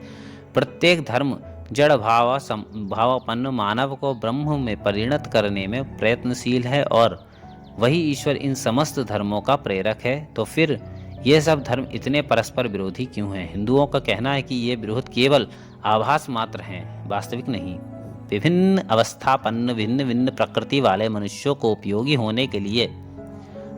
प्रत्येक धर्म जड़ भावापन्न मानव को ब्रह्म में परिणत करने में प्रयत्नशील है और वही ईश्वर इन समस्त धर्मों का प्रेरक है। तो फिर ये सब धर्म इतने परस्पर विरोधी क्यों हैं? हिंदुओं का कहना है कि ये विरोध केवल आभास मात्र हैं, वास्तविक नहीं। विभिन्न अवस्थापन्न भिन्न भिन्न प्रकृति वाले मनुष्यों को उपयोगी होने के लिए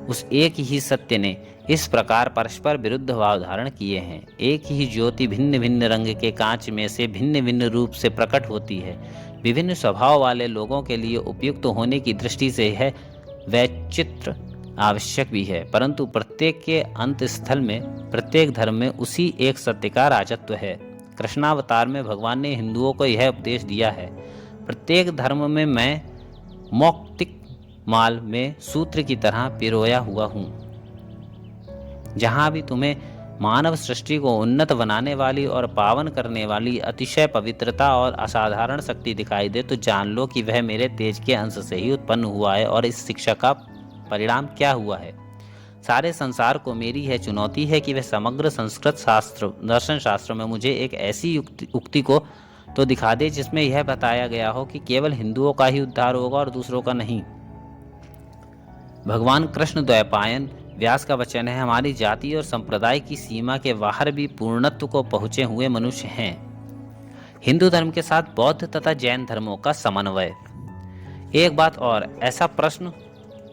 उस एक ही सत्य ने इस प्रकार परस्पर विरुद्ध भाव धारण किए हैं। एक ही ज्योति भिन्न भिन्न रंग के कांच में से भिन्न भिन्न रूप से प्रकट होती है। विभिन्न स्वभाव वाले लोगों के लिए उपयुक्त होने की दृष्टि से है वैचित्र आवश्यक भी है, परंतु प्रत्येक के अंत स्थल में प्रत्येक धर्म में उसी एक सत्य का राजत्व है। कृष्णावतार में भगवान ने हिंदुओं को यह उपदेश दिया है, प्रत्येक धर्म में मैं मौक्तिक माल में सूत्र की तरह पिरोया हुआ हूँ। जहाँ भी तुम्हें मानव सृष्टि को उन्नत बनाने वाली और पावन करने वाली अतिशय पवित्रता और असाधारण शक्ति दिखाई दे तो जान लो कि वह मेरे तेज के अंश से ही उत्पन्न हुआ है। और इस शिक्षा का परिणाम क्या हुआ है? सारे संसार को मेरी यह चुनौती है कि वह समग्र संस्कृत शास्त्र दर्शन शास्त्र में मुझे एक ऐसी उक्ति को तो दिखा दे जिसमें यह बताया गया हो कि केवल हिंदुओं का ही उद्धार होगा और दूसरों का नहीं। भगवान कृष्ण द्वैपायन व्यास का वचन है, हमारी जाति और संप्रदाय की सीमा के बाहर भी पूर्णत्व को पहुंचे हुए मनुष्य हैं। हिंदू धर्म के साथ बौद्ध तथा जैन धर्मों का समन्वय। एक बात और, ऐसा प्रश्न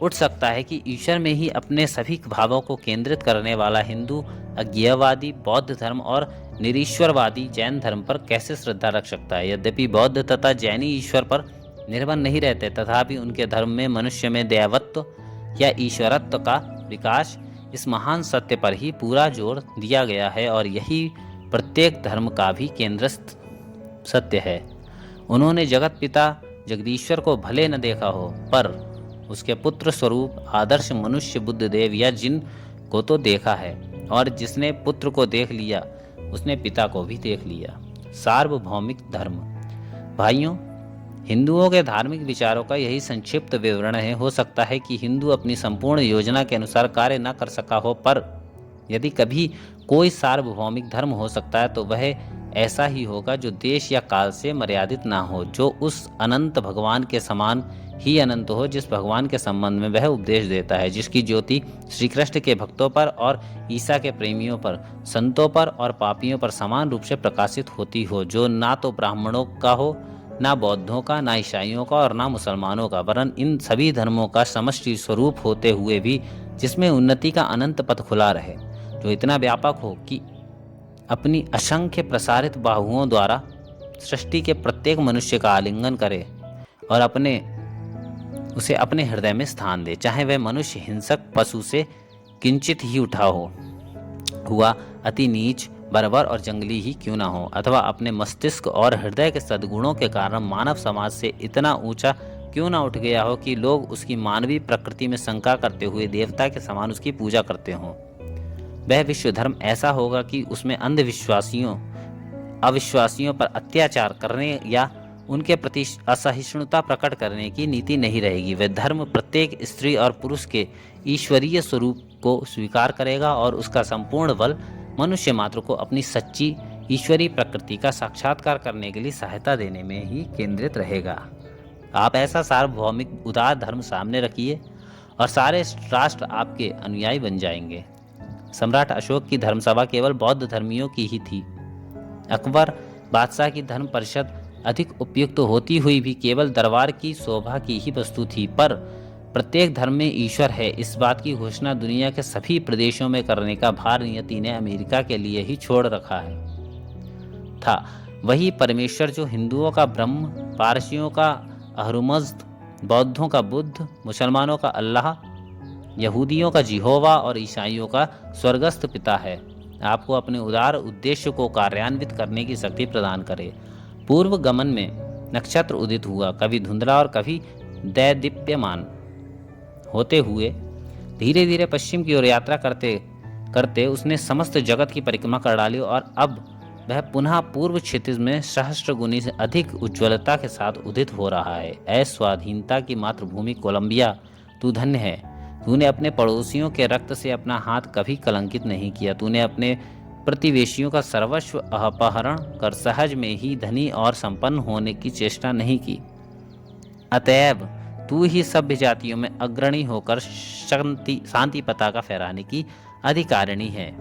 उठ सकता है कि ईश्वर में ही अपने सभी भावों को केंद्रित करने वाला हिंदू अज्ञेयवादी बौद्ध धर्म और निरीश्वरवादी जैन धर्म पर कैसे श्रद्धा रख सकता है? यद्यपि बौद्ध तथा जैनी ईश्वर पर निर्भर नहीं रहते, तथापि उनके धर्म में मनुष्य में दैवत्व या ईश्वरत्व का विकास इस महान सत्य पर ही पूरा जोर दिया गया है और यही प्रत्येक धर्म का भी केंद्रस्थ सत्य है। उन्होंने जगत पिता जगदीश्वर को भले न देखा हो, पर उसके पुत्र स्वरूप आदर्श मनुष्य बुद्ध देव या जिन को तो देखा है, और जिसने पुत्र को देख लिया उसने पिता को भी देख लिया। सार्वभौमिक धर्म। भाइयों, हिंदुओं के धार्मिक विचारों का यही संक्षिप्त विवरण है। हो सकता है कि हिंदू अपनी संपूर्ण योजना के अनुसार कार्य न कर सका हो, पर यदि कभी कोई सार्वभौमिक धर्म हो सकता है तो वह ऐसा ही होगा जो देश या काल से मर्यादित ना हो, जो उस अनंत भगवान के समान ही अनंत हो जिस भगवान के संबंध में वह उपदेश देता है, जिसकी ज्योति श्री कृष्ण के भक्तों पर और ईसा के प्रेमियों पर, संतों पर और पापियों पर समान रूप से प्रकाशित होती हो, जो ना तो ब्राह्मणों का हो, ना बौद्धों का, ना ईसाइयों का और ना मुसलमानों का, वरन इन सभी धर्मों का समष्टि स्वरूप होते हुए भी जिसमें उन्नति का अनंत पथ खुला रहे, जो इतना व्यापक हो कि अपनी असंख्य प्रसारित बाहुओं द्वारा सृष्टि के प्रत्येक मनुष्य का आलिंगन करे और उसे अपने हृदय में स्थान दे, चाहे वह मनुष्य हिंसक पशु से किंचित ही उठा हुआ अति नीच, बर्बर और जंगली ही क्यों ना हो, अथवा अपने मस्तिष्क और हृदय के सद्गुणों के कारण मानव समाज से इतना ऊंचा क्यों ना उठ गया हो कि लोग उसकी मानवीय प्रकृति में शंका करते हुए देवता के समान उसकी पूजा करते हों। वह विश्व धर्म ऐसा होगा कि उसमें अविश्वासियों पर अत्याचार करने या उनके प्रति असहिष्णुता प्रकट करने की नीति नहीं रहेगी। वह धर्म प्रत्येक स्त्री और पुरुष के ईश्वरीय स्वरूप को स्वीकार करेगा और उसका संपूर्ण बल मनुष्य मात्र को अपनी सच्ची ईश्वरीय प्रकृति का साक्षात्कार करने के लिए सहायता देने में ही केंद्रित रहेगा। आप ऐसा सार्वभौमिक उदार धर्म सामने रखिए और सारे राष्ट्र आपके अनुयायी बन जाएंगे। सम्राट अशोक की धर्मसभा केवल बौद्ध धर्मियों की ही थी। अकबर बादशाह की धर्म परिषद अधिक उपयुक्त होती हुई भी केवल दरबार की शोभा की ही वस्तु थी, पर प्रत्येक धर्म में ईश्वर है, इस बात की घोषणा दुनिया के सभी प्रदेशों में करने का भार नियति ने अमेरिका के लिए ही छोड़ रखा था। वही परमेश्वर जो हिंदुओं का ब्रह्म, पारसियों का अहरुमज़्द, बौद्धों का बुद्ध, मुसलमानों का अल्लाह यहूदियों का जिहोवा और ईसाइयों का स्वर्गस्थ पिता है। आपको अपने उदार उद्देश्य को कार्यान्वित करने की शक्ति प्रदान करे। पूर्व गमन में नक्षत्र उदित हुआ, कभी धुंधला और कभी दैदीप्यमान होते हुए धीरे धीरे पश्चिम की ओर यात्रा करते करते उसने समस्त जगत की परिक्रमा कर डाली और अब वह पुनः पूर्व क्षितिज में सहस्त्र गुनी से अधिक उज्ज्वलता के साथ उदित हो रहा है। ऐ स्वाधीनता की मातृभूमि कोलंबिया, तू धन्य है। तूने अपने पड़ोसियों के रक्त से अपना हाथ कभी कलंकित नहीं किया। तूने अपने प्रतिवेशियों का सर्वस्व अपहरण कर सहज में ही धनी और संपन्न होने की चेष्टा नहीं की। अतएव तू ही सभ्य जातियों में अग्रणी होकर शांति पताका फहराने की अधिकारिणी है।